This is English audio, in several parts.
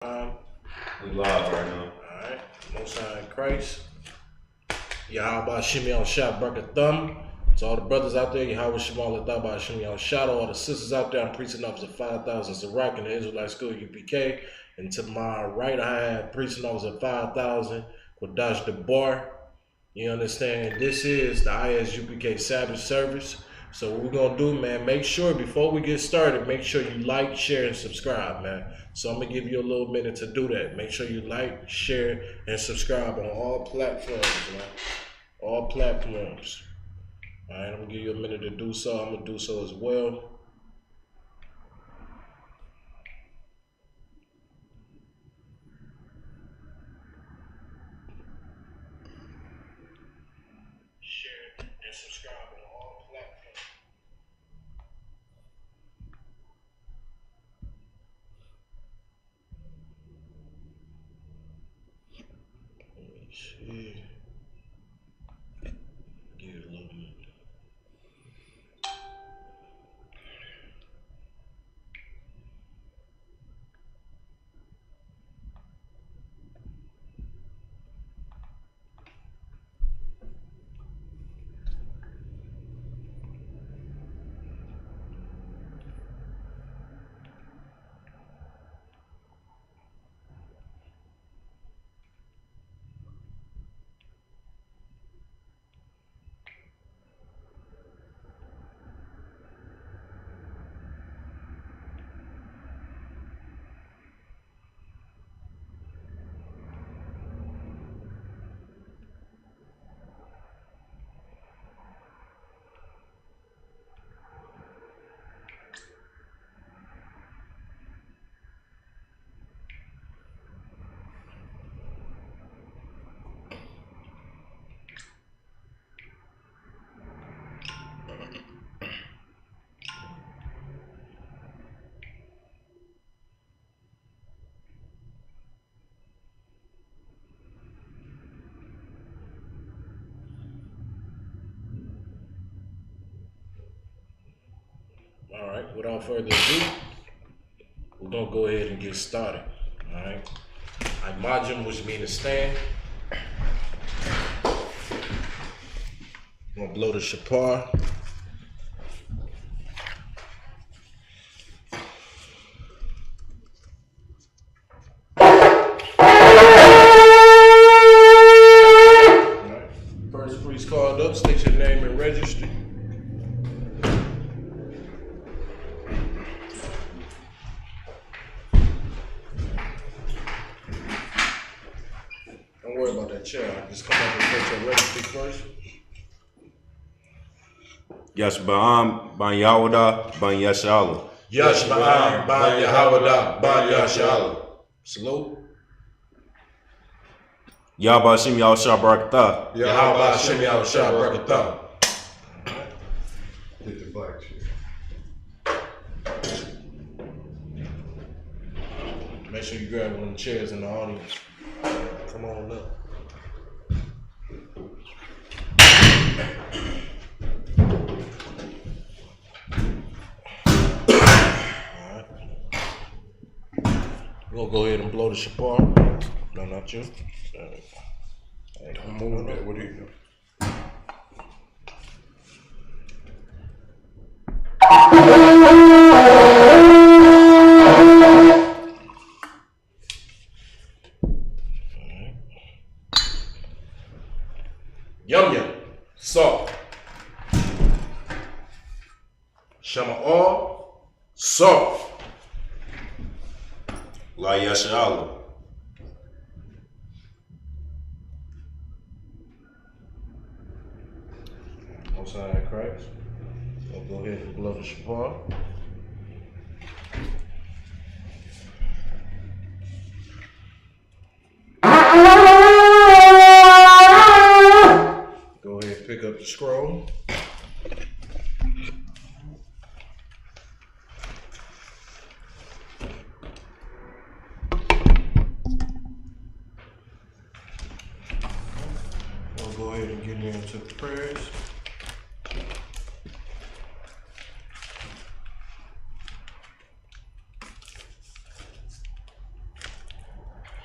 We live right now. Alright, Most High in Christ. Yahawah Bahasham Yahawashi. To all the brothers out there, Yahawah Bahasham Yahawashi. All the sisters out there, I'm preaching officer 5,000 Zarak in the Israelite school I.S.U.P.K. And to my right, I have preaching officer 5,000 Kodash the Bar. You understand? This is the I.S.U.P.K Sabbath service. So what we're going to do, man, make sure before we get started, make sure you like, share, and subscribe, man. So I'm going to give you a little minute to do that. Make sure you like, share, and subscribe on all platforms, man. All platforms. All right, I'm going to give you a minute to do so. I'm going to do so as well. Share and subscribe on all platforms. Let me see. Give it a little minute. All right, without further ado, we're going to go ahead and get started. All right. Imagine, which means to stand. I'm going to blow the Shamar. All right. First priest called up, state your name and registry. Don't worry about that chair. Just come up and take your registry first. Yashba'am, Ban Yahawah, Ban Yashala. Yashba'am, Ban Yahawah, Ban Yashala. Salute. Yahawah Bahasham Yahawashi barak. Yahawah Bahasham Yahawashi barak. Hit the black shit. Make sure you grab one of the chairs in the audience. Come on up. Alright. We're gonna go ahead and blow the Shamar. No, not you. Don't move that. What are you doing? Yum yum. Salt. Shamar. Salt. La Yashala. Most High in Christ. We'll go ahead and blow the Shamar. Go ahead and pick up the scroll. We'll go ahead and get into the prayers.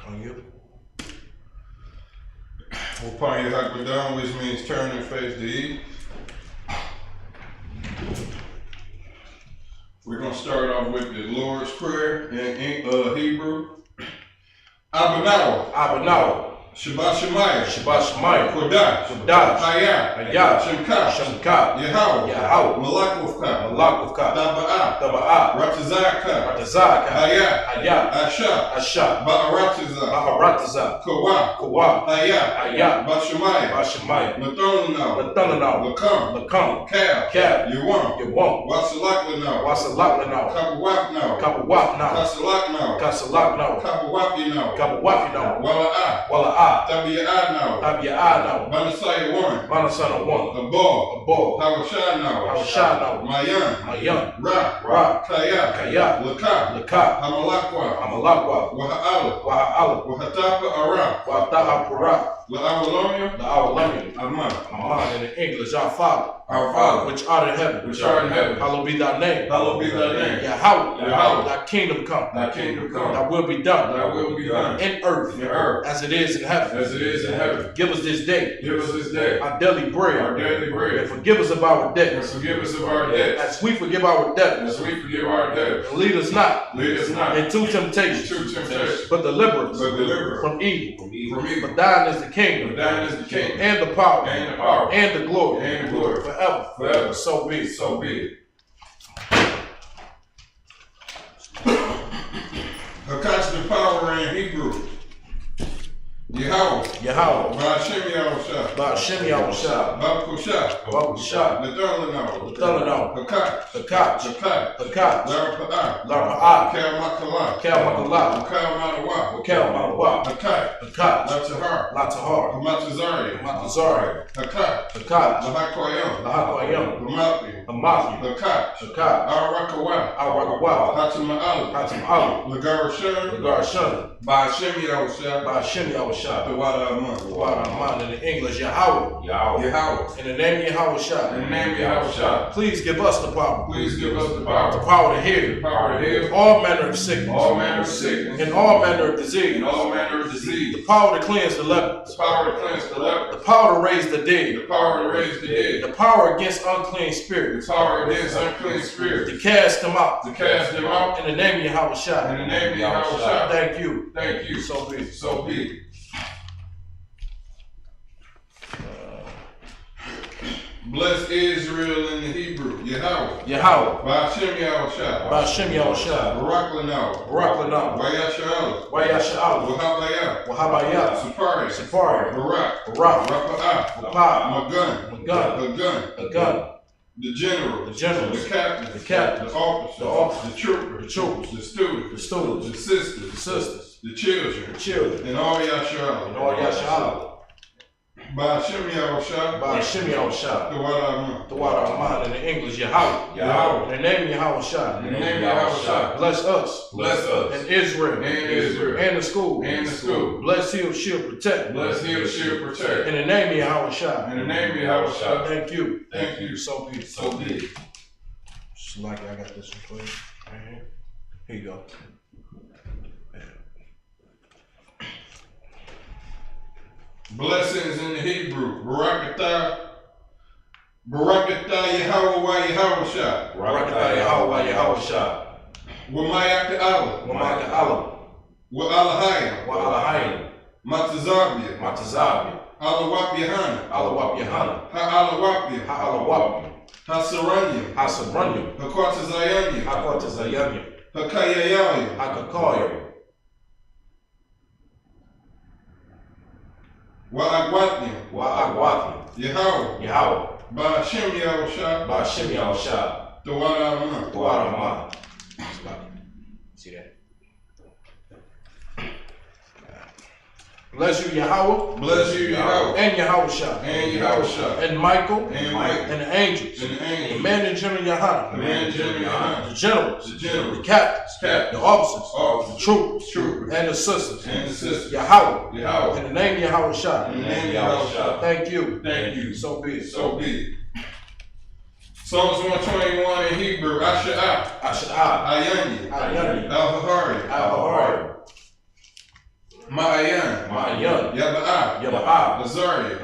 On you. Upon Yahawah, which means turn and face the east. We're going to start off with the Lord's Prayer in Hebrew. Abanawa. Shabbat Shemayah. Shabbat Shemayah. Kodash. Kodash. Hayah. Shemka. Shemka. Yahawah. Malakufka. Malakufka. Taba'ah. Ratazaka. Hayah. Asha. Ba'aratiza. Kawa. Hayah. Bashemaya. Nathanaw. Lakam. Kab. Yawam. Wasalaklanau. Kabawapnau. Kasalaknau. Kabawapinau. Wala'ah. Tabia'ah. Banasana 1. Abal. Hawashanau. Mayan. Ra. Kaya. Laka. Hamalakwa. Waha'ala. Wahatapa Ara. La'awalamium. Aman. In the English, our Father, which art in heaven, hallowed be thy name. Yahawah, thy kingdom come. Thy will be done. In earth, as it is in heaven. Give us this day our daily bread. And forgive us of our debts. As we forgive our debtors. And lead us not into temptation, but deliver us from evil. For thine is the kingdom, and the power, and the glory, forever. So be it. Hakash the power in Hebrew. Yahawah. Bahasham Yahawashi. Bakusha. Nathanaw. Hakash. Larpa'ah. Kalmakala. Hakash. Latahar. Hamatazari. Hakash. Lahakwayam. Hakash. Arakawa. Hatama'ala. Lagarashan. Bahasham Yahawashi. The water of in the English, Yahawah. In the name of Yahawah. Please give us the power. The power to heal. All manner of sickness. And all manner of disease. The power to cleanse the lepers. The power to raise the dead. The power against unclean spirits. To cast them out. In the name of Yahawah. Thank you. So be it. Bless Israel in the Hebrew. Yahawah. Bahasham Yahawashi. Barak. Wayasha'ala. Wahabaya. Sapari. Barak. Rapa'ah. Magun. The general. The captain. The officer. The troopers. The students. The sisters. The children. And all Yahshua. Bahasham Yahawashi. The water. In the English, Yahawah. In the name of Yahawah. Bless us. And Israel. And the school. Bless, heal, shield, protect. In the name of Yahawah. Thank you. So be it. Like I got this one for you. Right here you go. Blessings in the Hebrew. Barakatah Yahawah Yahawashi. Wamayaka Allah. Wa'alahayim. Matazabia. Alawap Yahanna. Ha'alawapia. Hasaranyim. Hakwatazayanyim. Hakayayayim. Wa'agwatnyim. Yahawah. Bahasham Yahawashi. The water of See that? Bless you, Yahawah. And Yahawah. And Michael. And the angels. The man in General Yahanna. The generals. The captains. The officers. The troopers. And the sisters. Yahawah. In the name of Yahawah. Thank you. So be it. Psalms 121 in Hebrew. Asha'ah. Ayani. Al-Hahari. Ma'ayan. Yaba'ah. Azariah.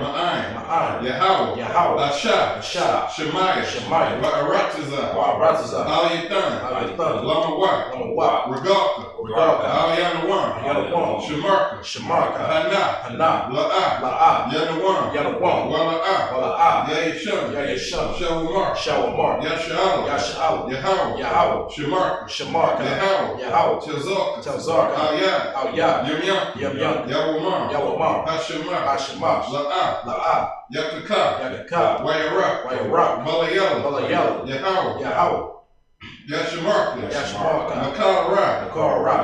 Ma'ayin. Yahawah. Asha. Shemaiah. Ba'aratazah. Al-Yathan. Lamawak. Regalka. Al-Yanawan. Shamarka. Hannah. La'ah. Yanawan. Wala'ah. Yahisham. Shawamar. Yasha'al. Yahawah. Shamarka. Yahawah. Tazarka. Al-Yad. Yamyan. Yawamar. Hashemah. La'ah. Yakaka. Wayarak. Malayala. Yahawah. Yashamarka. Makara.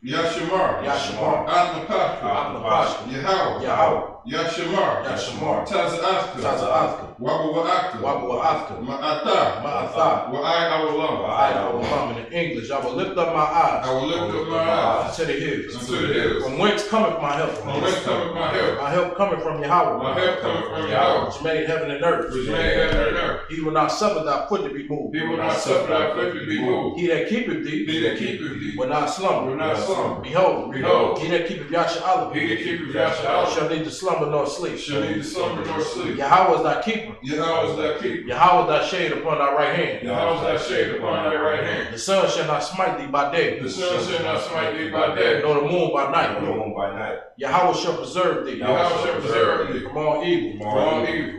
Yashamar. Atnapashka. Yahawah. Yashamar. Taza'athka. Wabawa'athka. Ma'atha. Wa'ai. In English, I will lift up my eyes. Unto the hills. From whence cometh my help? My help cometh from Yahawah. Which made heaven and earth. He will not suffer thy foot to be moved. He that keepeth thee will not slumber. Behold, he that keepeth Yasha'al shall neither slumber nor sleep. Yahawah is thy keeper. Yahawah thy shade upon thy right hand. The sun shall not smite thee by day. Nor the moon by night. Yahawah shall preserve thee. From all evil.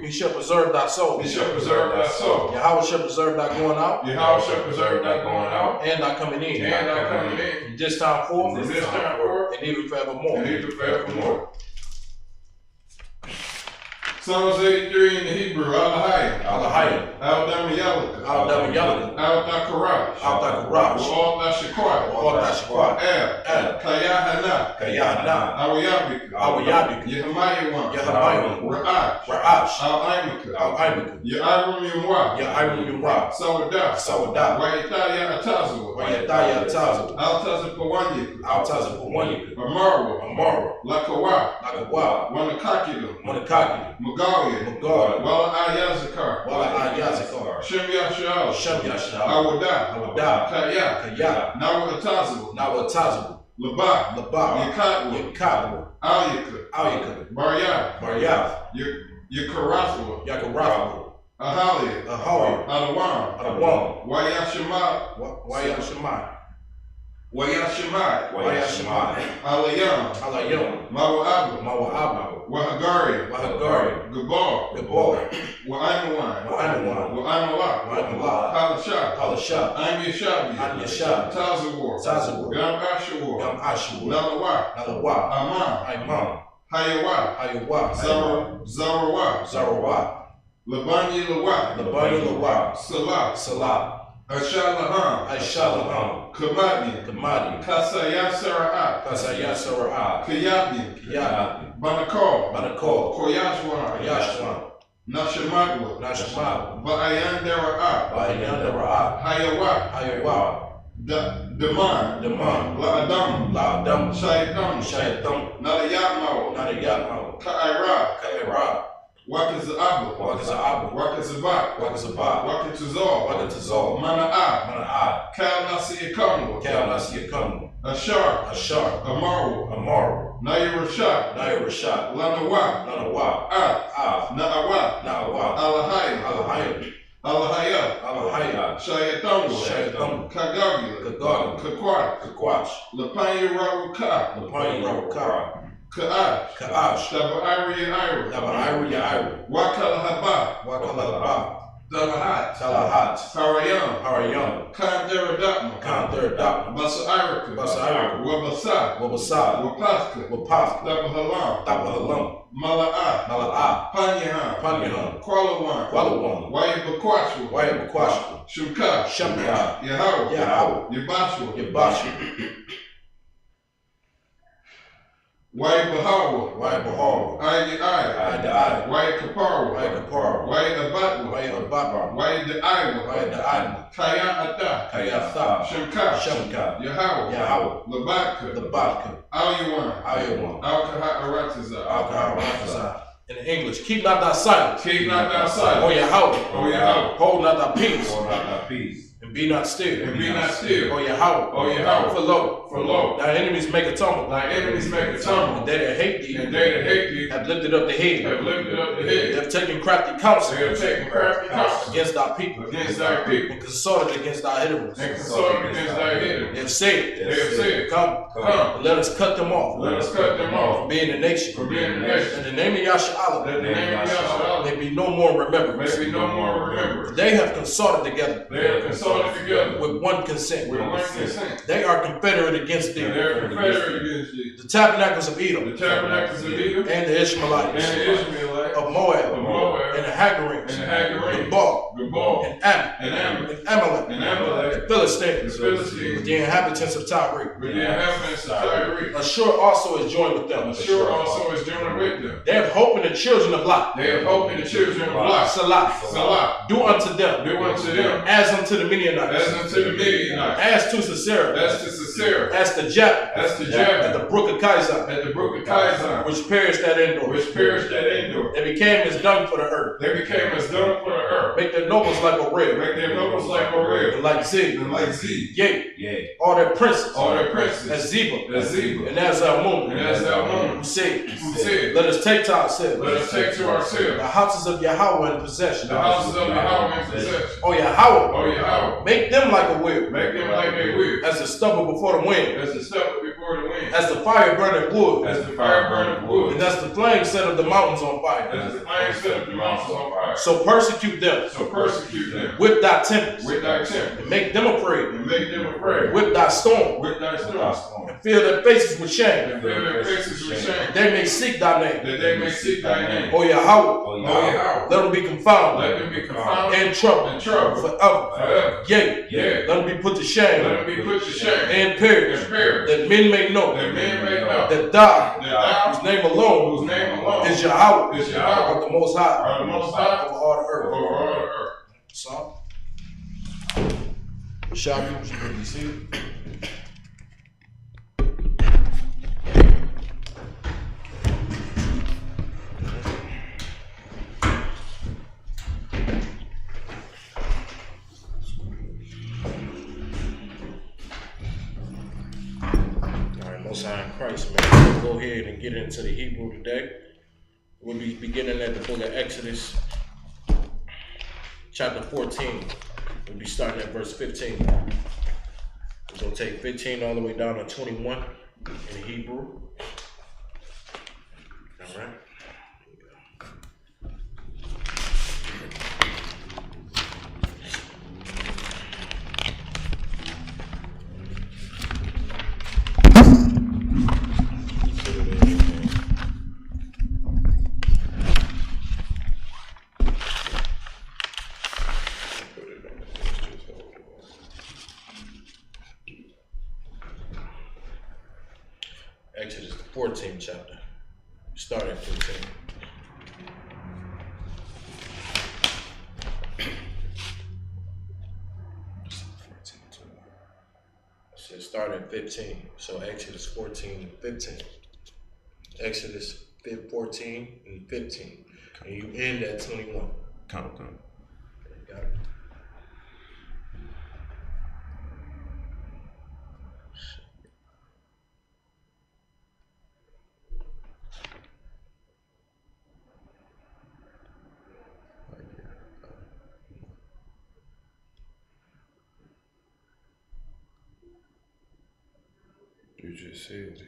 He shall preserve thy soul. Yahawah shall preserve thy going out. And thy coming in. From this time forth. And even forevermore. Psalms 83 in the Hebrew. Alahayim. Al-Dama Yalaka. Al-Dakarash. Al-Dashakwat. El. Kayahana. Awayabika. Yehamayawan. Ra'ash. Al-Aimaka. Ya'arum Yumwa. Sawadah. Wayataya Atazawa. Al-Tazapawanyika. Amarwa. Lakawa. Wanakakida. Magalia. Wala Ayazakar. Shem Yasha'al. Awadah. Kaya. Nawa Labak. Yakatwa. Aliyaka. Baryah. Yakarathwa. Ahalia. Adawam. Wayashemai. Alayam. Mawa'aba. Wahagari. Gabar. Wa'aimawan. Halasha. I'm Yashabi. Tazawar. Gam Ashawar. Nalawa. Amam. Hayawa. Zarawah. Labani Lawa. Salah. Ashalaham. Kamadi. Kasaya Sara'at. Kayabin. Banakal. Koyashwan. Nashamadwa. Ba'ayan Dara'at. Hayawa. Daman. La'adam. Shaitam. Nalayatmawa. Ka'ira. Wakazabak. Wakatazal. Mana'at. Kalnasi Ashar. Amaru. Nairashad. Lanawa. Na'awat. Alahaya. Shayatam. Kagagila. Kakwach. Lapanya Rawuka. Ka'ash. Daba'iri Yaira. Wakalahaba. Talahat. Harayam. Kandaradapma. Basa'irika. Wabasa. Wapathka. Dabahalam. Mala'ah. Panyahan. Kwalawan. Wayabakwashwa. Shumka. Yahawah. Yabashwa. Wayabahawah. Ayada'ai. Wayakapara. Wayabatwa. Wayada'aiwa. Kayatha. Shemka. Yahawah. Labatka. Alyawan. Alkaharatazah. In English, keep not thy silence. Keep not thy silence. O Yahawah. O Yahawah. Hold not thy peace. Hold not thy peace. And And be not still. And be not still. O Yahawah. O Yahawah. For lo. For lo. Thy enemies make a tumble. Thy enemies make a tumble. And they that hate thee. And they that hate thee. Have lifted up the head. Have lifted up the They head. have taken crafty counsel. They have taken crafty counsel. Against thy people. Against thy people. And consulted against thy enemies. And consulted against thy enemies. They have said. They have said. Come. Come. Let us cut them off. Let us cut them off. From being a nation. From being a nation. In the name of Yahshua. Let the name of Yahshua. There be no more remembrance. May be no more remembrance. They have consulted together. They have consulted together. With one consent. With one consent. They are confederate against thee. And they are confederate against thee. The tabernacles of Edom. The tabernacles of Edom. And the Ishmaelites. And the Israelites. Of Moab. Of Moab. And the Hagarims. And the Hagarims. Gebal. Gebal. And Ammon. And Ammon. And Amalek. And Amalek. The Philistines. The Philistines. With the inhabitants of Tyre. With the inhabitants of Tyre. Ashur also is joined with them. Ashur also is joined with them. They have hope in the children of Lot. They have hope in the children of Lot. Salah. Salah. Do unto them. Do unto them. As unto the Midianites. As unto the Midianites. As to Sisera. As to Sisera. As to Japheth. As to Japheth. At the brook of Kizar. At the brook of Kizar. Which perished at Endor. Which perished at Endor. They became as dung for the earth. They became as dung for the earth. Make their nobles like a rail. Make their nobles like a rail. And like Zig. And like Zig. Yea. All their princes. All their princes. As Zeba. As Zeba. And as Almon. And as Almon. Who said. Let us take to ourselves. Let us take to ourselves. The houses of Yahawah in possession. The houses of Yahawah in possession. O Yahawah. O Yahawah. Make them like a wheel. Make them like a wheel. As the stubble before the wind. As the stubble before the wind. As the fire burning wood. As the fire burning wood. And as the flame set of the mountains on fire. As the flame set of the mountains on fire. So persecute them. So persecute them. With thy tempest. With thy tempest. And make them afraid. And make them afraid. With thy storm. With thy storm. And fill their faces with shame. And fill their faces with shame. They may seek thy name. That they may seek thy name. O Yahawah. O Yahawah. Let them be confounded. Let them be confounded. And trouble. And trouble. Forever. Forever. Yea. Let them be put to shame. Let them be put to shame. And perish. And perish. That men may know. That men may know. That thou. That thou. Whose name alone. Whose name alone. Is Yahawah. Is Yahawah. Of the Most High. Of the Most High. Over all the earth. Over all the earth. So. Shalam, you see it? Most High in Christ, man. We'll go ahead and get into the Hebrew today. We'll be beginning at the book of Exodus, chapter 14. We'll be starting at verse 15. We're going to take 15 all the way down to 21 in Hebrew. All right. Exodus, the 14th chapter. Start at 15. So start at 15. So Exodus 14 and 15. Exodus 14 and 15. And you end at 21. Count. Got it. You just said it.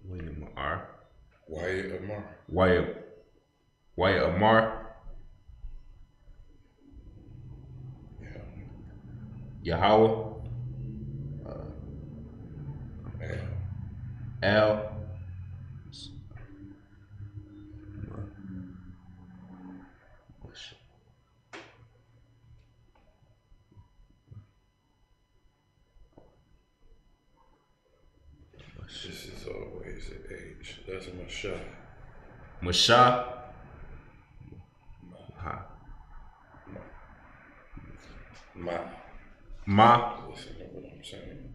William R. Wyatt Amar. Wyatt Amar. Yahawah. Al. This is always an H. That's Masha. Masha. Ma. Ma. Listen to what I'm saying.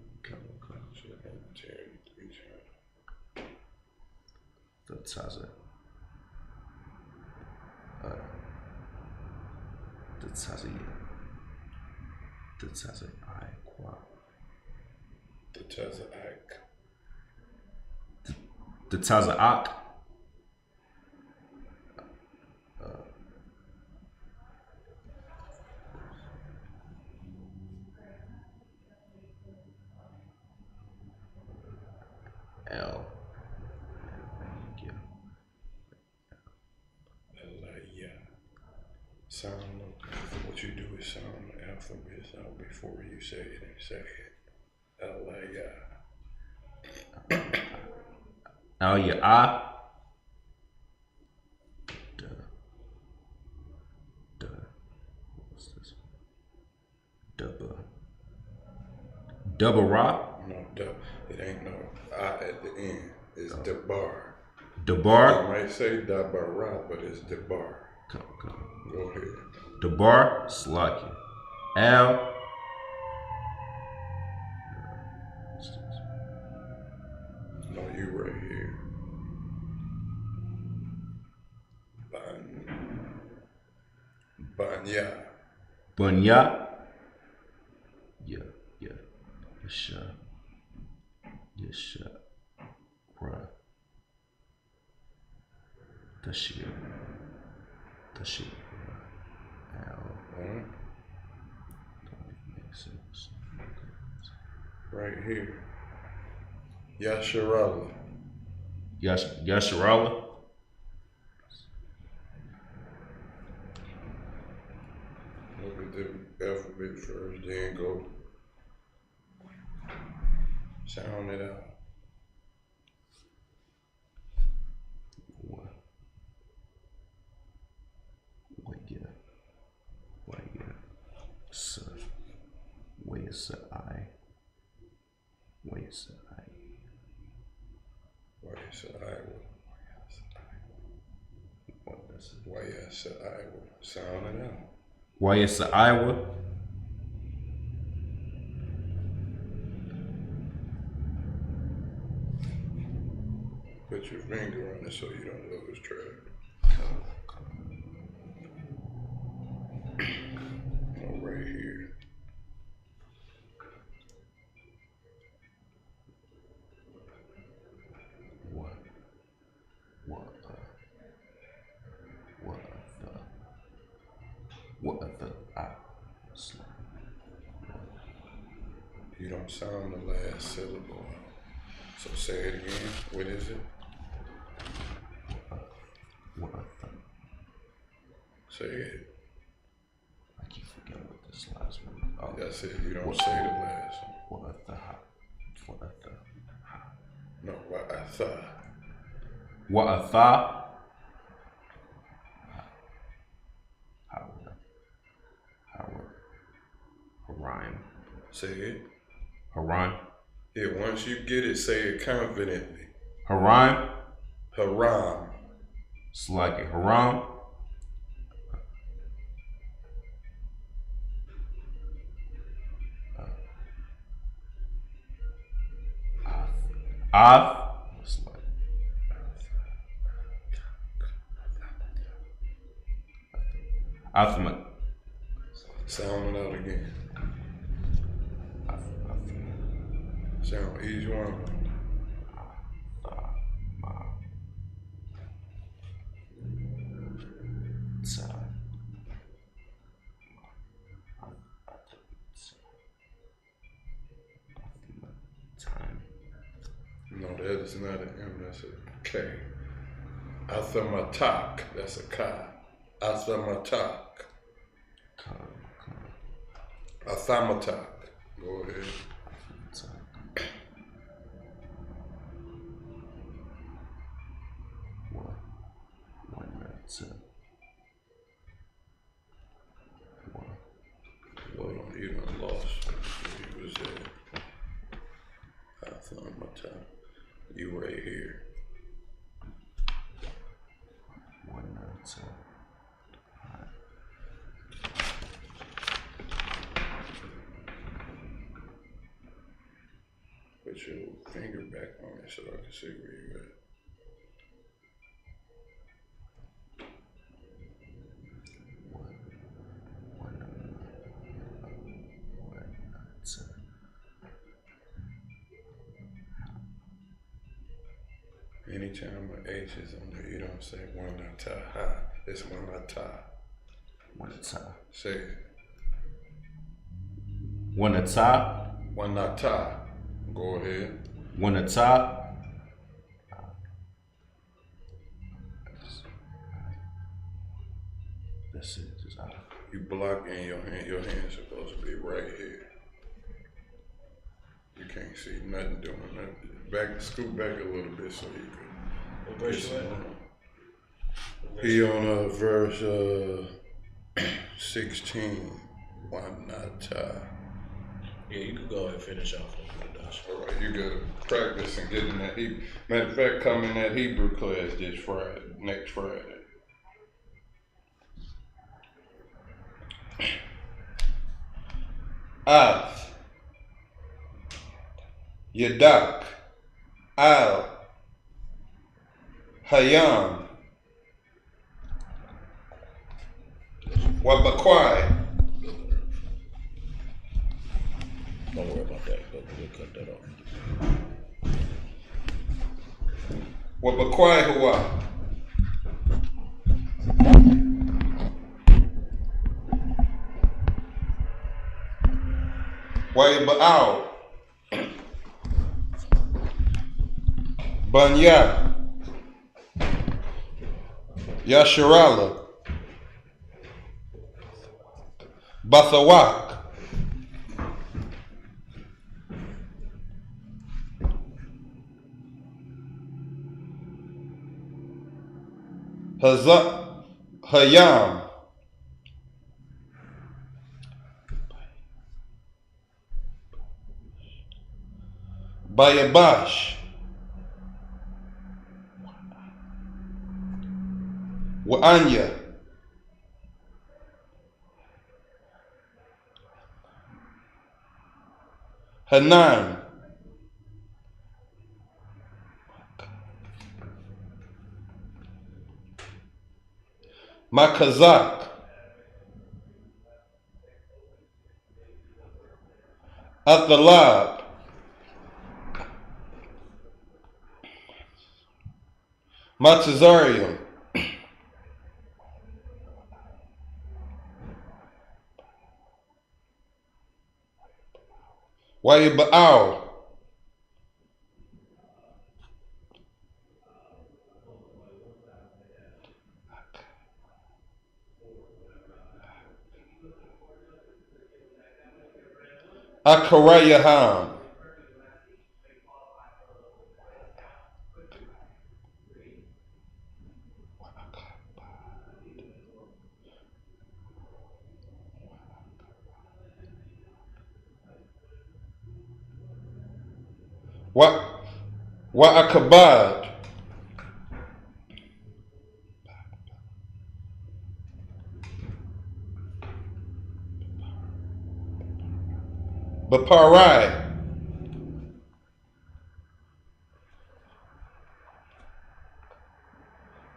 TITHES. TITHES. TITHES. TITHES. L. Sound. What you do is sound the alphabets out before you say it and say it. L. Your I. What's this? Double rock. No, it ain't no I at the end. It's debar. Debar. You might say dabara, but it's debar. Come. Go ahead. Debar. Slacky. L. No, you right here. Banya. Bunya. Yeah. Yesha. Bruh. Tashir. L. Don't make sense. Right here. Yasharala. Yasharala. Look at the alphabet first, then go. Sound it out. Where's the I? Where's the I? Sound it out. Why is the Iowa? Put your finger on it so you don't lose track. Oh, right here. What the You don't sound the last syllable. So say it again. What is it? Say it. I keep forgetting what this last one. Oh, that's it. You don't say the last one. No, Wa'atha. Haran. Say it. Haran. Yeah, once you get it, say it confidently. Haran. Haram. It's like it. Haram. It's like ahtham. Sound it out again. Sound each one. No, that is not an M, that's a K. Athamatak, that's a Ka. Athamatak. Athamatak. Go ahead. Hold on, you done lost. He was there. Athamatak. You right here. Put your finger back on it so I can see where you at. anytime an H is on there, you don't say one ata ha. It's one ata. One ata. Say it. One ata. One ata. Go ahead. One ata. That's it. Just out. You block in your hand. Your hand's supposed to be right here. You can't see nothing doing nothing. Back, scoot back a little bit so you can. What verse you at? He on verse 16. One ata. Yeah, you could go ahead and finish off. All right, you gotta practice and get in that Hebrew. Matter of fact, come in that Hebrew class this Friday, next Friday. Av, Yadak, Al, Hayam, Wabakwai. Don't worry about that. We'll cut that off. Wabakwai Hua. Waiba'al. Banya. Yasharala. Bathawak. Hayam. Bayabash. Wa'anya. Hanan. Makazak. Athalab. Matazarium. Wayiba'al. Akarayaham. Wa'akabad. Baparai.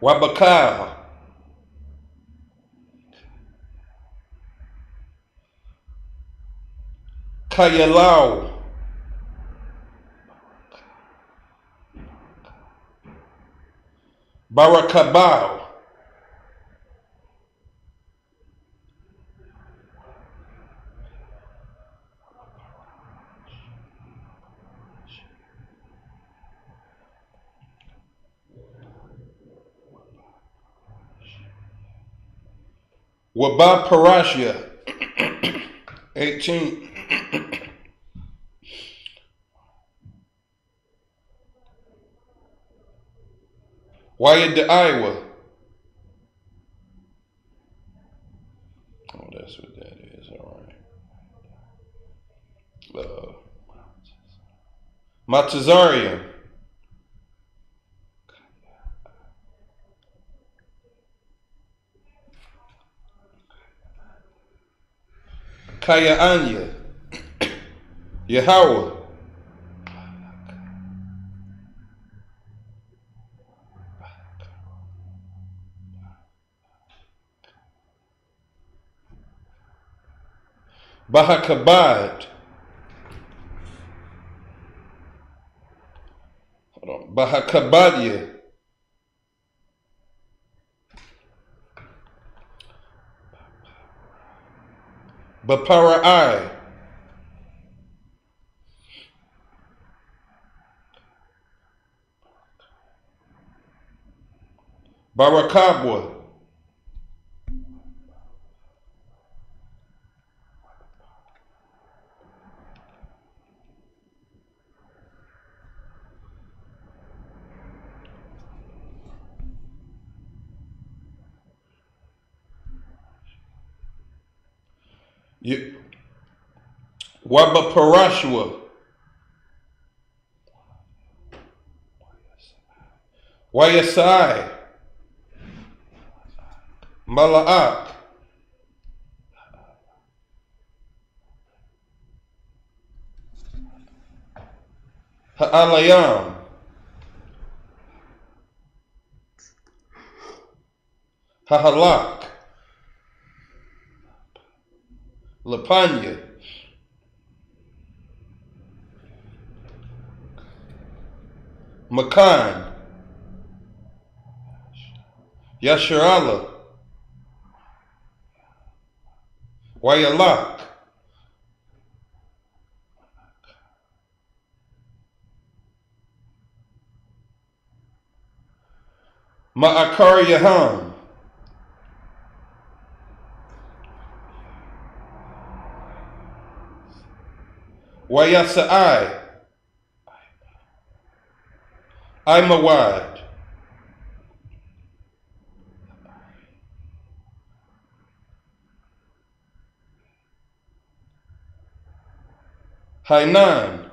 Wabakal. Kayalau. Barakabal. Wabaparashia. 18. Wayad the Iowa. Oh, that's what that is. All right. Matazarian. Kaya-anya. Yahawah. Bahakabad. Hold on. Bahakabadia. Baparai. Barakabwa. Wabaparashua. Wayasai. Mala'ak. Ha'alayam. Hahalak. Lapanya. Makan. Yasharala. Wayalak. Ma'akar Yaham. Wayasai. Imawad. Hainan.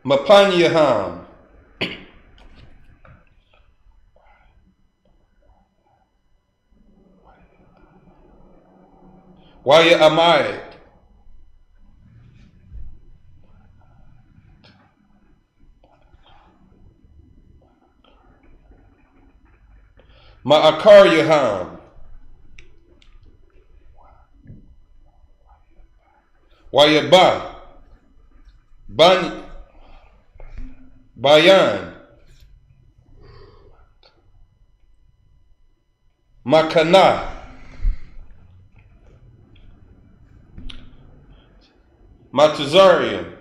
Mapanyaham. Waya Amai. Ma'akar Yaham. Waya Ba. Ban. Bayan. Makana. Matazarian.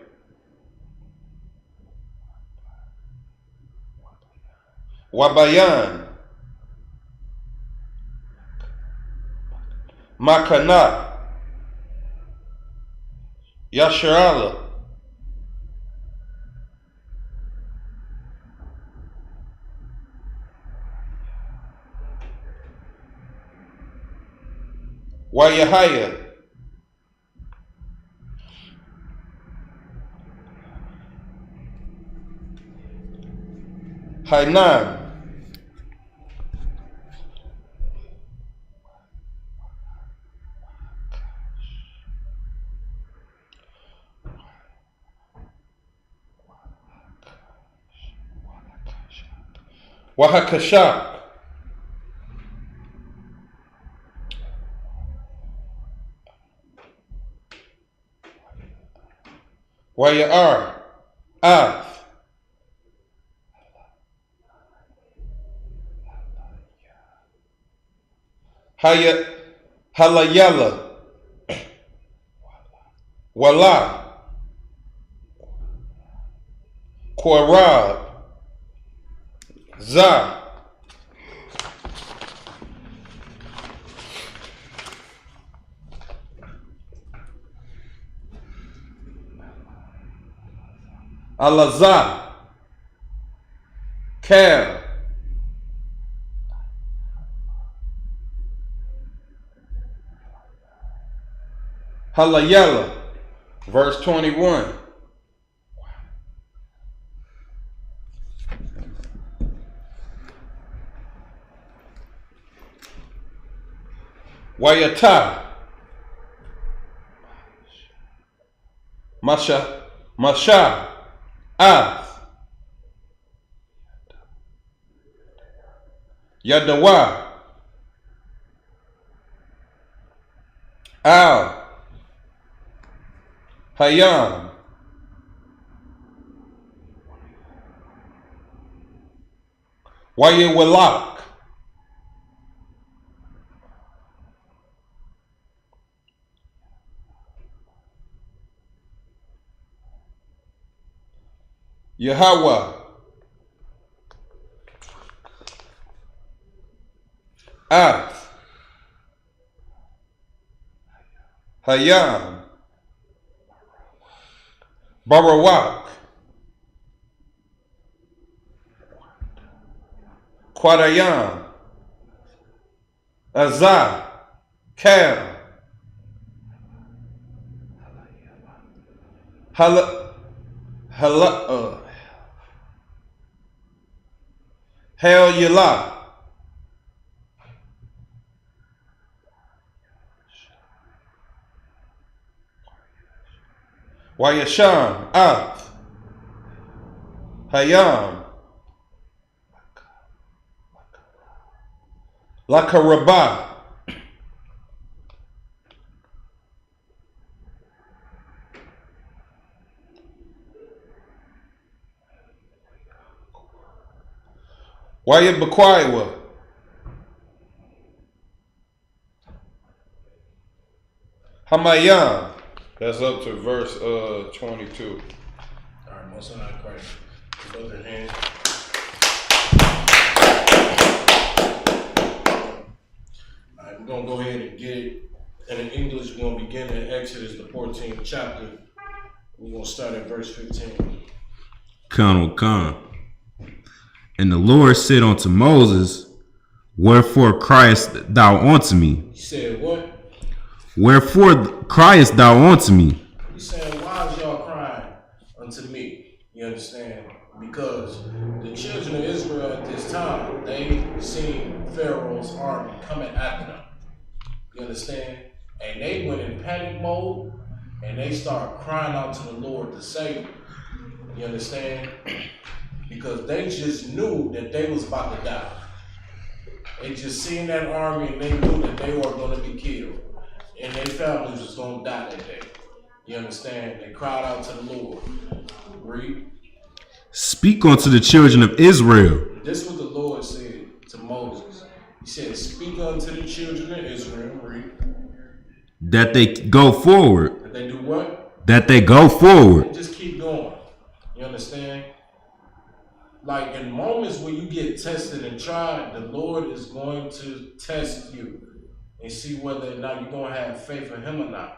Wabayan. Makana. Yasharala. Wayahaya. Hainan. Wahakashak. Wayar. Ath. Haya. Halayala. Wala. Korab. Za. Alaza. Kel. Halayala. Verse 21. Wayata. Masha. Masha. Ath. Yadawa. Al. Hayam. Wayewalak. Yahawah. Hayam. Barak. Quadayam. Azah. Cam. Hell Yala. Wayasham. Hayam. Lakarabah. Wayabakwiwa. Hamayam. That's up to verse 22. All right, most high Christ. Both your hands. All right, we're gonna go ahead and get it. And in English, we're gonna begin in Exodus, the 14th chapter. We're gonna start at verse 15. Come. And the Lord said unto Moses, wherefore criest thou unto me? He said, what? Wherefore criest thou unto me? He said, why is y'all crying unto me? You understand? Because the children of Israel at this time, they seen Pharaoh's army coming after them. You understand? And they went in panic mode and they started crying out to the Lord to save them. You understand? Because they just knew that they was about to die. They just seen that army and they knew that they were going to be killed. And their families was going to die that day. You understand? They cried out to the Lord. Read. Speak unto the children of Israel. This is what the Lord said to Moses. He said, speak unto the children of Israel. Read. That they go forward. That they do what? That they go forward. And just keep going. You understand? Like in moments when you get tested and tried, the Lord is going to test you and see whether or not you're going to have faith in him or not.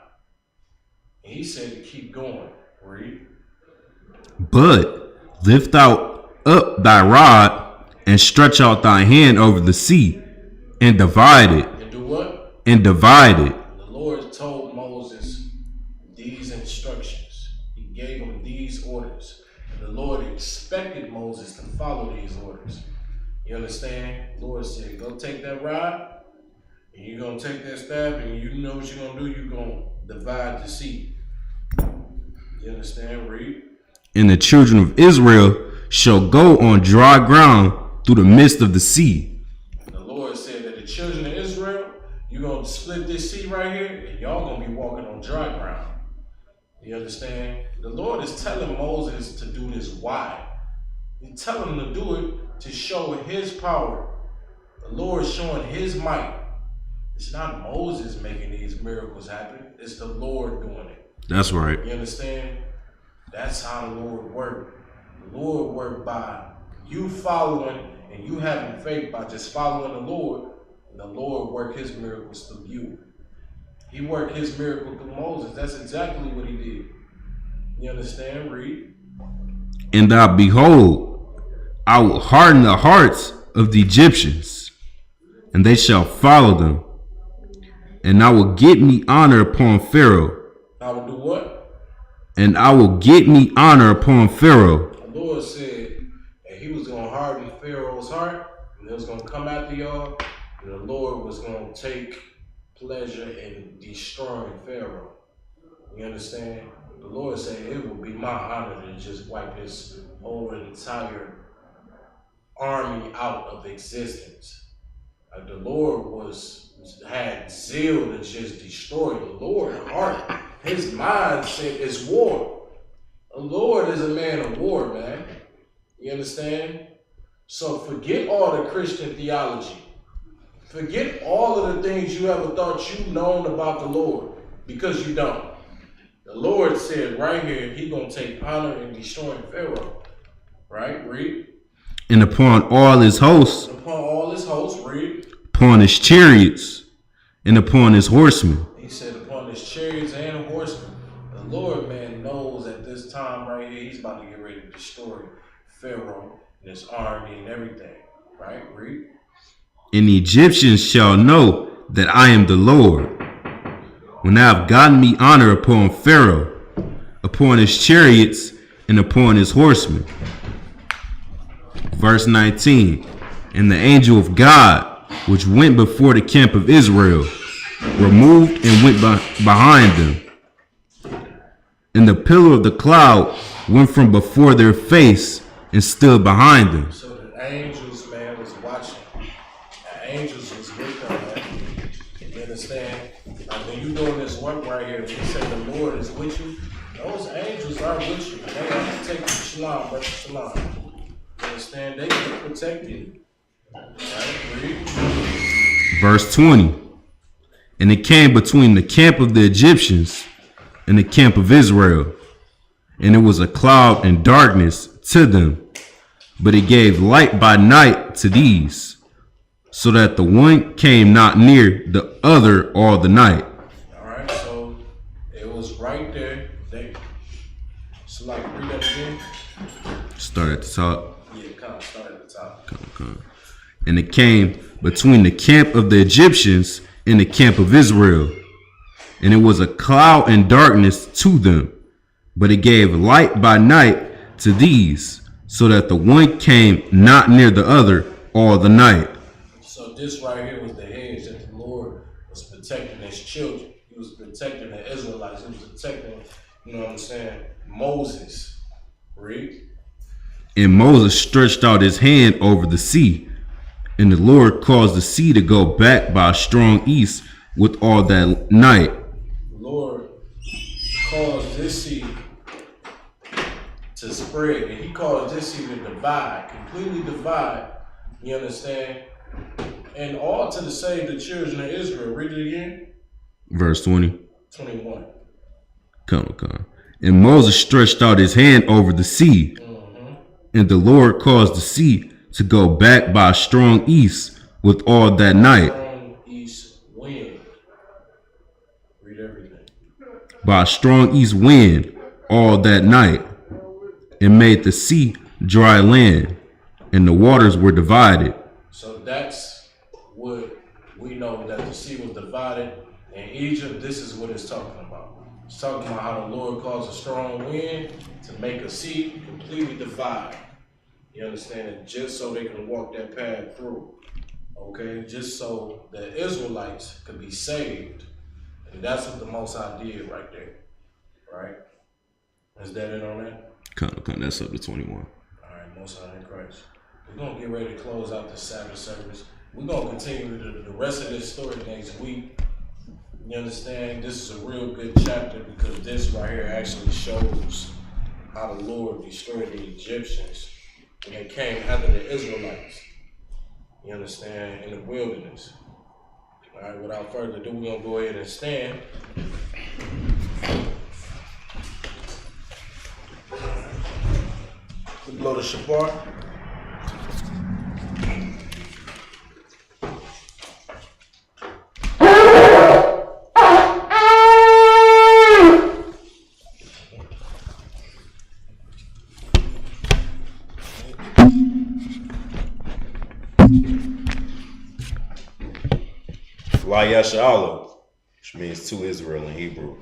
And he said to keep going. Read. But lift thou up thy rod and stretch out thy hand over the sea and divide it. And do what? And divide it. The Lord told Moses these instructions. He gave him these orders. And the Lord expected Moses to follow these orders. You understand? The Lord said, go take that rod. And you're going to take that staff and you know what you're going to do. You're going to divide the sea. You understand? Read. And the children of Israel shall go on dry ground through the midst of the sea. The Lord said that the children of Israel, you're going to split this sea right here and y'all going to be walking on dry ground. You understand? The Lord is telling Moses to do this. Why? He's telling him to do it to show his power. The Lord is showing his might. It's not Moses making these miracles happen. It's the Lord doing it. That's right. You understand? That's how the Lord worked. The Lord worked by you following and you having faith by just following the Lord. And the Lord worked his miracles through you. He worked his miracle through Moses. That's exactly what he did. You understand? Read. And thou behold, I will harden the hearts of the Egyptians, and they shall follow them. And I will get me honor upon Pharaoh. I will do what? And I will get me honor upon Pharaoh. The Lord said that he was going to harden Pharaoh's heart, and it was going to come after y'all, and the Lord was going to take pleasure in destroying Pharaoh. You understand? The Lord said it will be my honor to just wipe his whole entire army out of existence. The Lord had zeal to just destroy. The Lord's heart His mindset is war. The Lord is a man of war, man. You understand? So forget all the Christian theology. Forget all of the things you ever thought you known about the Lord, because you don't. The Lord said right here, he going to take honor in destroying Pharaoh. Right? Read. And upon all his hosts. And upon all his hosts, read. Upon his chariots and upon his horsemen. He said upon his chariots and horsemen. The Lord, man, knows at this time right here, he's about to get ready to destroy Pharaoh and his army and everything. Right? Read. And the Egyptians shall know that I am the Lord, when I have gotten me honor upon Pharaoh, upon his chariots, and upon his horsemen. Verse 19. And the angel of God, which went before the camp of Israel, removed and went behind them. And the pillar of the cloud went from before their face and stood behind them. So the angels, man, was watching. The angels was with them, man. You understand? Like when you doing this work right here, you say the Lord is with you, those angels are with you. They are protecting you. Shalom, brother. Shalom. You understand? They can protect you. Right? Read. Verse 20. And it came between the camp of the Egyptians and the camp of Israel, and it was a cloud and darkness to them, but it gave light by night to these, so that the one came not near the other all the night. All right, so it was right there. So like, read that again. Start at the top. Yeah, kind of start at the top. Come. And it came between the camp of the Egyptians and the camp of Israel, and it was a cloud and darkness to them, but it gave light by night to these, so that the one came not near the other all the night. So this right here was the hedge that the Lord was protecting his children. He was protecting the Israelites. He was protecting, you know what I'm saying, Moses. Read. And Moses stretched out his hand over the sea, and the Lord caused the sea to go back by a strong east with all that night. The Lord caused this sea to spread, and he caused this sea to divide, completely divide. You understand? And all to save the children of Israel. Read it again. Verse 20. 21. Come. And Moses stretched out his hand over the sea, and the Lord caused the sea to go back by a strong east with all that night. Strong east wind. Read everything. By a strong east wind all that night, and made the sea dry land, and the waters were divided. So that's what we know, that the sea was divided. In Egypt, this is what it's talking about. It's talking about how the Lord caused a strong wind to make a sea completely divide. You understand it? Just so they can walk that path through. Okay? Just so the Israelites could be saved. And that's what the Most High did right there. Right? Is that it on that? Come. That's up to 21. All right, Most High in Christ. We're going to get ready to close out the Sabbath service. We're going to continue the rest of this story next week. You understand? This is a real good chapter, because this right here actually shows how the Lord destroyed the Egyptians when they came after the Israelites. You understand? In the wilderness. All right, without further ado, we're going to go ahead and stand. We blow the Shamar. Yahawah, which means to Israel in Hebrew.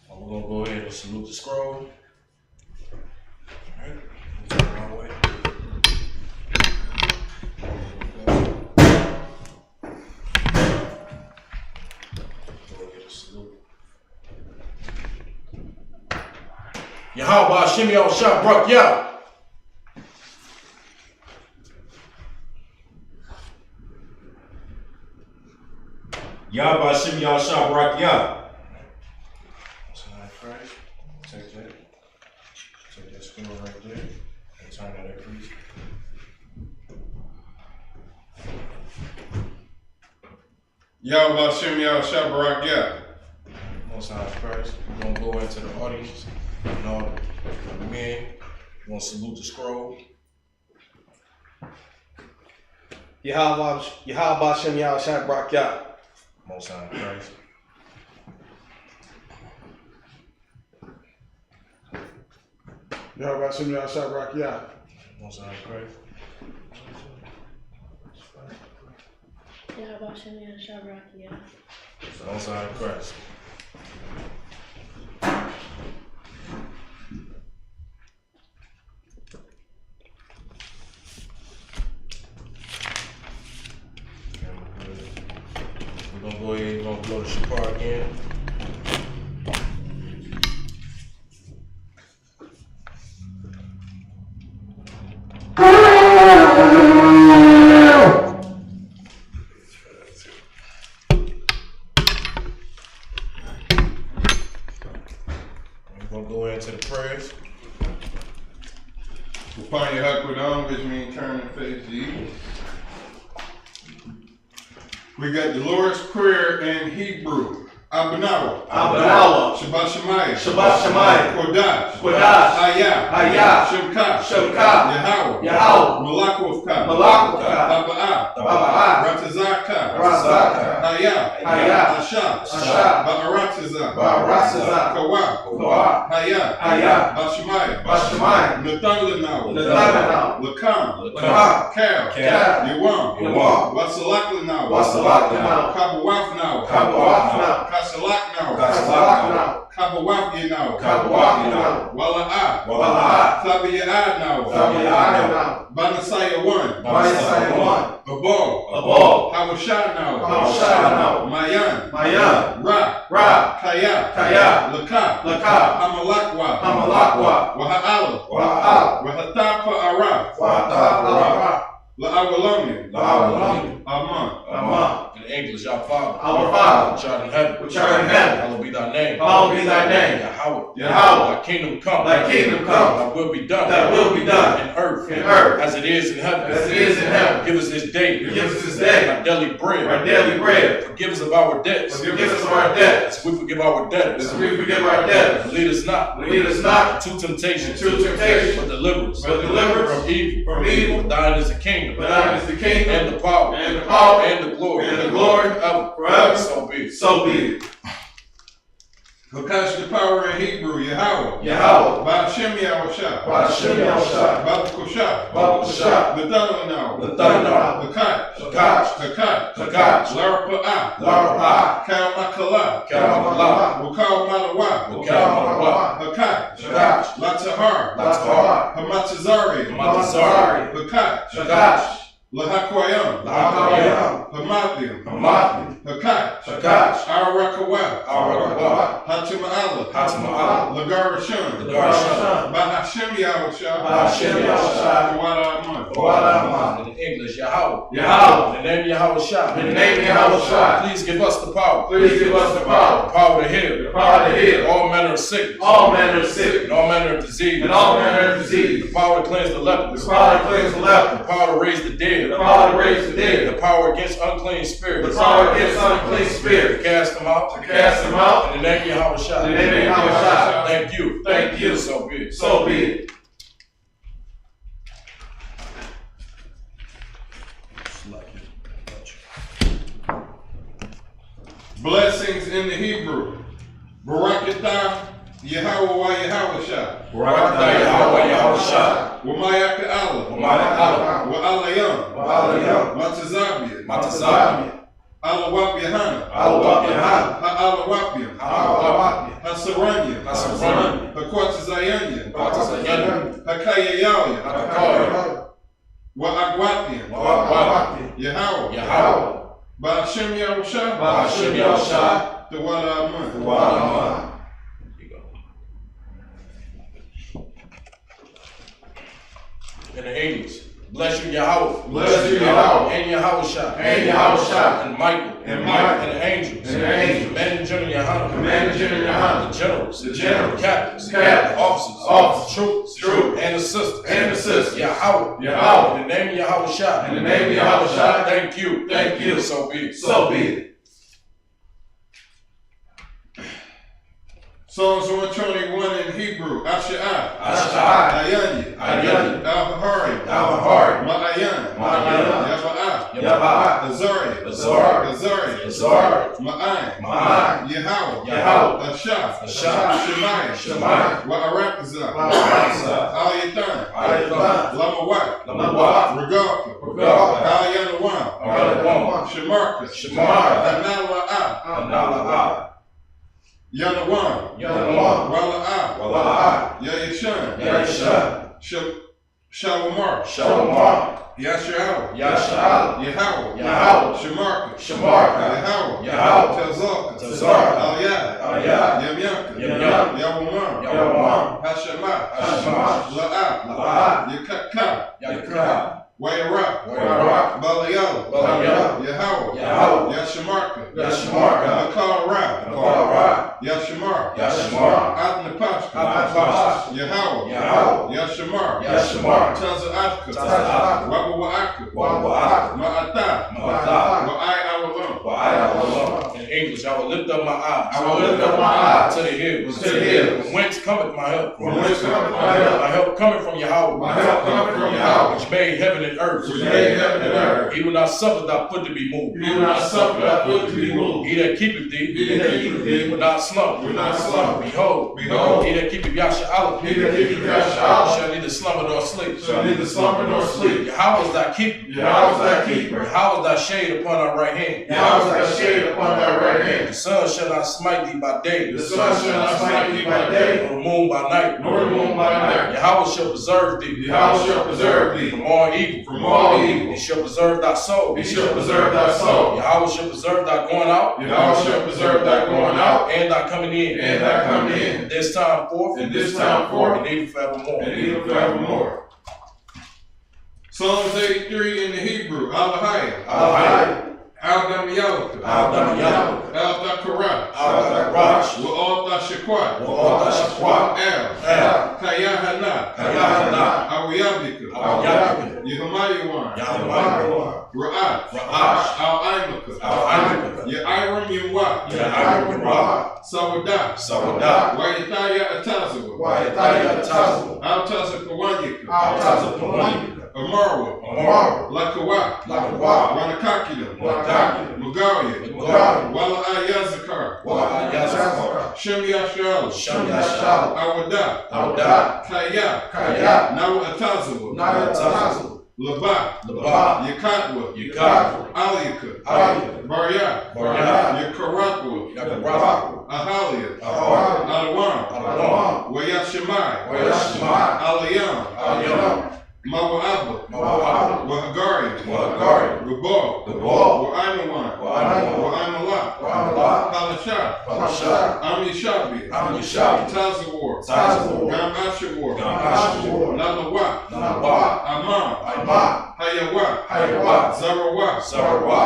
We're going to go ahead and salute the scroll. All right. Yahawah Bahasham Yahawashi barak Yah. Yahawah Bahasham Yahawashi barak Yah. Christ. Take that scroll right there and turn that up, please. Yahawah Bahasham Yahawashi barak Yah. Most High Christ. We're going to go into the audience and all the men. We're going to salute the scroll. Yahawah Bahasham Yahawashi barak Yah. Most High Christ. Yahawah Bahasham Yahawashi barak Yah. Most High Christ. Yahawah Bahasham Yahawashi barak Yah. Most High Christ. We're going to go ahead and we're going to blow the Shamar again. We're going to go into the prayers. Upon your hakwadam, which means turn and face the east. We got the Lord's Prayer in Hebrew. Abanawa. Shabbat Shemayim. Kodash. Ayah. Shemka. Yahawah. Malakovka. Baba'ah. Ratazaka. Ayah. Asha. Ba'aratiza. Kawa. Hayah. Bashemayim. Nathan Lakam. Cal. Yawam. Wasalak Kabawaf Wala'ah. Tabi'ah Banasaya 1. Babal. Hawashah now. Mayan. Ra. Kaya. Laka. Hamalakwa. Waha'ala. Wahatapa Ara. La'awalami. Aman. In English, our Father. Our Father. Which art in heaven. Hallowed be thy name. Yahawah. Thy kingdom come. Thy will be done. In earth. As it is in heaven. Give us this day. Our daily bread. Forgive us of our debts. As we forgive our debtors. Lead us not into temptation. But deliver us from evil. For thine is the kingdom. And the power. And the glory. Forever. So be it. Because the power in Hebrew, Yahawah. Bahasham Yahawashi. Babakosha. The Lakach. Larapa'ah. Kalmakala. Wakal Malawa. Hakach. Latahar. Hamatazari. Hakach. Lahakwayam. Hamathiam. Hakach. Arakawa. Hatima'ala. Lagarashun. Bahasham Yahawashi. In English, Yahawah. In the name Yahawashi. Please give us the power. The power to heal. All manner of sickness. And all manner of disease. The power to cleanse the lepers. The power to raise the dead. The power against unclean spirits. Cast them out. In the name Yahawashi. Thank you. So be it. Blessings in the Hebrew. Barakatah Yahawah Yahawashi. Wamayaka Allah. Wa'alayam. Matazabia. Alawap Yahanna. Ha'alawapiam. Hasaranya. Hakwatazayanya. Hakayayaya. Wa'agwatiam. Yahawah. Bahasham Yahawashi. The Wada Aman. and the angels. Bless you, Yahawah. Bless you, Yahawah. And Yahawah. And Yahawah. And Michael. And Michael. And the angels. And the angels. Commanding General Yahanna. Commanding General Yahanna. The generals. The generals. Captains. Captains. Officers. Officers. Troops. Troops. And assistants. And assistants. Yahawah. Yahawah. In the name of Yahawah. In the name of Yahawah. Thank you. Thank you. So be it. So be it. Psalms 121 in Hebrew. Asha'ah. Asha'ah. Ayani. Ayani. Al-Bahari. Al-Bahari. Ma'ayan. Ma'ayan. Yaba'ah. Yaba'ah. Azari. Azari. Azari. Azari. Ma'ayin. Ma'ayin. Yahawah. Yahawah. Ashah. Ashah. Shemaiah. Shemaiah. Wa'arakazah. Wa'arakazah. Al-Yatan. Al-Yatan. Lamawat. Lamawat. Regalka. Regalka. Al-Yanawam. Al-Yanawam. Shemarka. Shemarka. Anala'ah. Anala'ah. Yanawam. Yanawam. Wala'ah. Wala'ah. Ya'ishan. Ya'ishan. Shawamar. Shawamar. Yasha'al. Yasha'al. Yahawah. Yahawah. Shemarka. Shemarka. Yahawah. Yahawah. Tazarka. Tazarka. Al-Yad. Al-Yad. Yamyanka. Yamyanka. Yawamar. Yawamar. Hashemat. Hashemat. La'ah. La'ah. Yakaka. Yakka. Wayrak. Wayrak. Balayal. Balayal. Yahawah. Yahawah. Yashemarka. Yashemarka. Akal Ra. Akal Ra. Yashamar. Yashamar. Atnapashka. Atnapashka. Yahawah. Yahawah. Yashamar. Yashamar. Taza'atka. Taza'atka. Wa'aka. Wa'aka. Ma'atah. Ma'atah. Wa'ai Wa'ai. In English, I will lift up my eyes. I will lift up my eyes to the hills. to the hills. From whence cometh my help? From whence cometh my help? My help coming from Yahawah. My help coming from Yahawah. Which made heaven and earth. Which made heaven and earth. He will not suffer thy foot to be moved. He will not suffer thy foot to be moved. He that keepeth thee. He that keepeth thee. Will not slumber. Will not slumber. Behold. Behold. He that keepeth Yasha'al. He that keepeth Yasha'al. Shall neither slumber nor sleep. Shall neither slumber nor sleep. Yahawah is thy keeper. Yahweh is thy keeper. Yahawah is thy shade upon thy right hand. Yahweh is thy shade upon thy right hand. The sun shall not smite thee by day. The sun shall not smite thee by day. Nor the moon by night. Nor the moon by night. Yahawah shall preserve thee. Yahweh shall preserve thee from all evil. from all evil. He shall preserve thy soul. He shall preserve thy soul. Yahawah shall preserve thy going out. Yahweh shall preserve thy going out. And thy coming in. And thy coming in. This time forth. And this time forth. And even forevermore. And even forevermore. Psalms 83 in the Hebrew. Al-Hayah. Al-Hayah. Al-Damiyalaka. Al-Damiyalaka. Al-Dakarach. Al-Dakarach. Wa'al-Tashakwat. Wa'al-Tashakwat. El. Kayahana. Kayahana. Awiyabika. Awiyabika. Yehamayawan. Yahamayawan. Ra'at. Ra'at. Al-Aimaka. Al-Aimaka. Ye'iram Yimwa. Ye'iram Yimwa. Sawadah. Sawadah. Wa'itaya Atazawa. Wa'itaya Atazawa. Al-Tazakawanyika. Al-Tazakawanyika. Amarwa. Amarwa. Lakawa. Lakawa. Wanakakida. Wanakakida. Mugaria. Mugaria. Wala'ayazakar. Wala'ayazakar. Shem Yashal. Shem Yashal. Awada. Awada. Kaya. Kaya. Nawa Atazawa. Nawa Atazawa. Laba. Laba. Yakatwa. Yakatwa. Aliyaka. Aliyaka. Barya. Barya. Yakarakwa. Yakarakwa. Ahalia. Ahalia. Alawam. Alawam. Wayashemai. Wayashemai. Aliyam. Aliyam. Mawa'aba. Mawa'aba. Wahagari. Wahagari. Gabal. Gabal. Wa'aimawan. Wa'aimawan. Wa'aimalak. Wa'aimalak. Palashah. Palashah. Amishabi. Amishabi. Tazawar. Tazawar. Gam Ashawar. Gam Ashawar. Nalawa. Nalawa. Amam. Amam. Hayawa. Hayawa. Zarawa. Zarawa.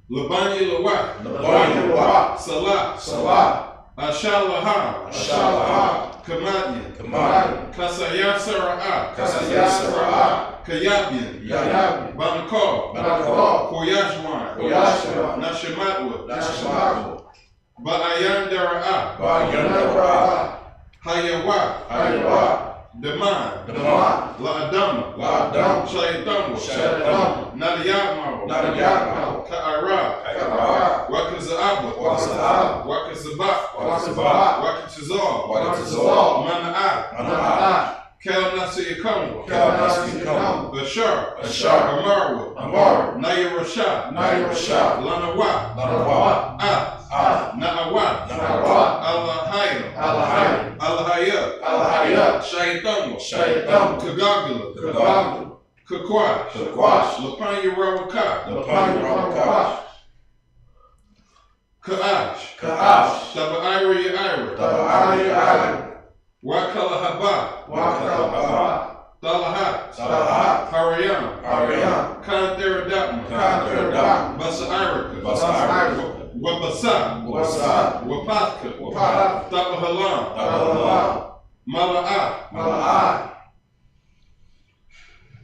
Labani Lawa. Labani Lawa. Salah. Salah. Ashalaha. Ashalaha. Kamadian. Kamadian. Kasayasara'a. Kasayasara'a. Kayabian. Yayabian. Banakal. Banakal. Koyashwan. Koyashwan. Nashematwa. Nashematwa. Ba'ayandara'a. Ba'ayandara'a. Hayawa. Hayawa. Daman. Daman. La'adama. La'adama. Shaitamwa. Shaitamwa. Nadiyamawa. Nadiyamawa. Ka'ara. Ka'ara. Wakaza'aba. Wakaza'aba. Wakazaba. Wakazaba. Wakatizal. Wakatizal. Mana'a. Mana'a. Kel Nasiyakamwa. Kel Nasiyakamwa. Bashar. Bashar. Amarwa. Amarwa. Nayarashah. Nayarashah. Lanawa. Lanawa. Na'awa. Na'awa. Allahaya. Allahaya. Allahaya. Allahaya. Shaitamwa. Shaitamwa. Kagagala. Kagagala. Kakwash. Kakwash. Lapanya Rawaka. Lapanya Rawaka. Ka'ash. Ka'ash. Taba'ira Ya'ira. Taba'ira Ya'ira. Wakala Haba. Wakala Haba. Talahat. Talahat. Harayam. Harayam. Kantheradapma. Kantheradapma. Basa'irika. Basa'irika. Wabasa. Wabasa. Wapatka. Wapatka. Tabahalam. Tabahalam. Mala'ah. Mala'ah.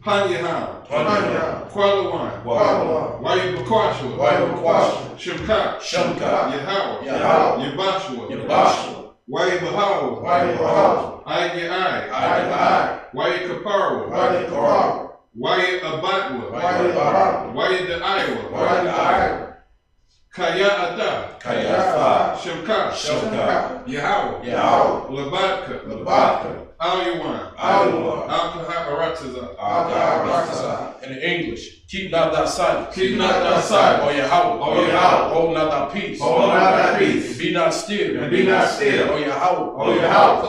Hanyaham. Hanyaham. Qualawan. Qualawan. Wayabakwashua. Wayabakwashua. Shimka. Shimka. Yahawah. Yahawah. Yabashua. Yabashua. Wayabahawa. Wayabahawa. Ayai. Ayai. Wayakaparwa. Wayakaparwa. Wayabatwa. Wayabatwa. Wayadaiwa. Wayadaiwa. Kaya'ata. Kaya'ata. Shimka. Shimka. Yahawah. Yahawah. Labatka. Labatka. Al-Yuwan. Al-Yuwan. Al-Kaharatazah. Al-Kaharatazah. In the English, keep not thy silence. Keep not thy silence. O Yahawah. O Yahawah. Hold not thy peace. Hold not thy peace. And be not still. And be not still. O Yahawah. O Yahawah.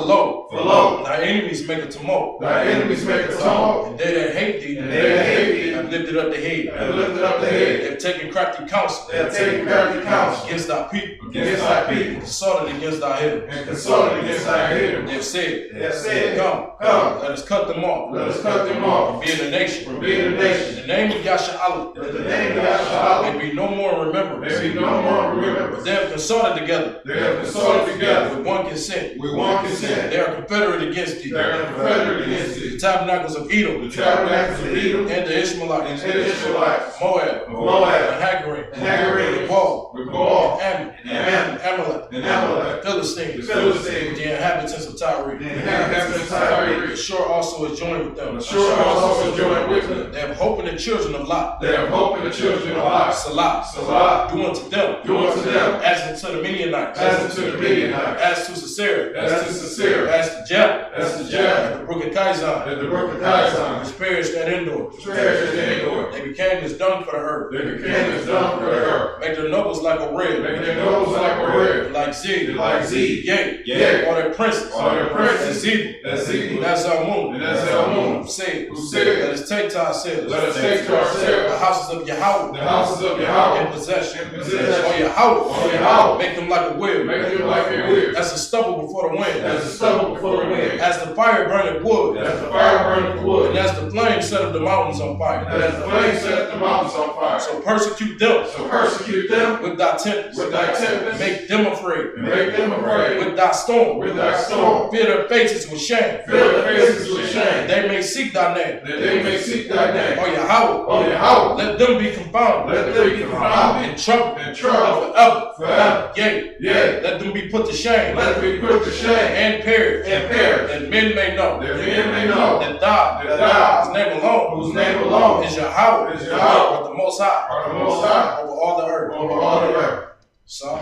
For lo, thy enemies make a tumult. Thy enemies make a tumult. And they that hate thee, and they that hate thee, have lifted up the head. have lifted up the head. They have taken crafty counsel. They have taken crafty counsel against thy people. Against thy people. Consulted against thy enemies. And consulted against thy enemies. They have said, They have said, Come, let us cut them off. Let us cut them off. From being a nation. From being a nation. In the name of Yahshua. In the name of Yahshua. There be no more remembrance. There be no more remembrance. But they have consulted together. They have consulted together. With one consent. With one consent. They are confederate against thee. They are confederate against thee. The tabernacles of Edom. The tabernacles of Edom. And the Ishmaelites. And the Ishmaelites. Moab. Moab. And Hagarim. And Hagarim. And Wall. With Gaul. And Ammon. And Amalek. And Amalek. Philistines. The Philistines. The inhabitants of Tyre. The inhabitants of Tyre. The shore also is joined with them. The shore also is joined with them. They have hope in the children of Lot. They have hope in the children of Lot. Salah. Salah. Do unto them. Do unto them. As unto the Midianites. As unto the Midianites. As to Sisera. As to Sisera. As to Jeb. As to Jeb. At the brook of Kizon. At the brook of Kizon. Which perished at Endor. Perished at Endor. They became as dung for the earth. They became as dung for the earth. Make their nobles like a red. Make their nobles like a red. Like Zed. Like Zed. Yea. Yea. All their princes. All their princes. And Zebul. And Zebul. That's Zalmun. And that's Zalmun. Who said. Who said. Let us take to ourselves. Let us take to ourselves. The houses of Yahawah. The houses of Yahawah. In possession. In possession. O Yahawah. O Yahawah. Make them like a wheel. Make them like a wheel. As the stubble before the wind. As the stubble before the wind. As the fire burneth wood. As the fire burneth wood. And as the flame set the mountains on fire. And as the flame set the mountains on fire. So persecute them. So persecute them with thy tempest. With thy tempest. Make them afraid. And make them afraid. With thy storm. With thy storm. Fill their faces with shame. Fill their faces with shame. They may seek thy name. That they may seek thy name. O Yahawah. O Yahawah. Let them be confounded. Let them be confounded. In trouble. In trouble. Forever. Forever. Yea. Yea. Let them be put to shame. Let them be put to shame. And perish. And perish. That men may know. That men may know. That thou. That thou. Whose name alone. Whose name alone. Is Yahawah. Is Yahawah. Or the Most High. Or the Most High. Over all the earth. Over all the earth. So.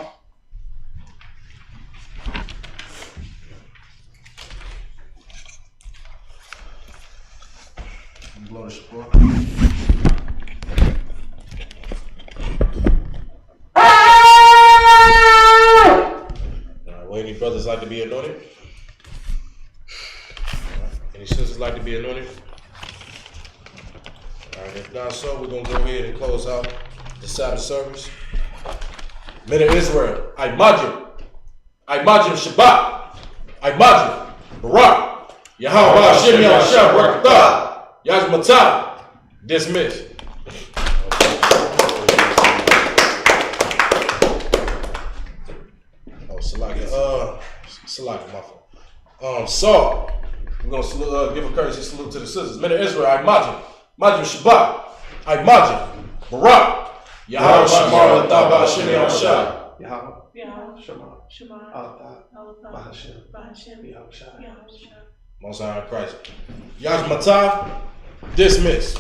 Blow the support. Would any brothers like to be anointed? Any sisters like to be anointed? Alright, if not so, we're going to go ahead and close out the Sabbath service. Men of Israel, I imagine Shabbat, I imagine barak, Yahawah Bahasham Yahawashi, Yahshua dismissed. Salaki, my fault. So, we're going to give a courtesy salute to the sisters. Men of Israel, I imagine Shabbat, I imagine barak, Yahawah Shamar, Bahasham Yahawashi. Yahawah, Shamar, ahthan, Bahasham Yahawashi. Most High in Christ. Yahshua dismissed.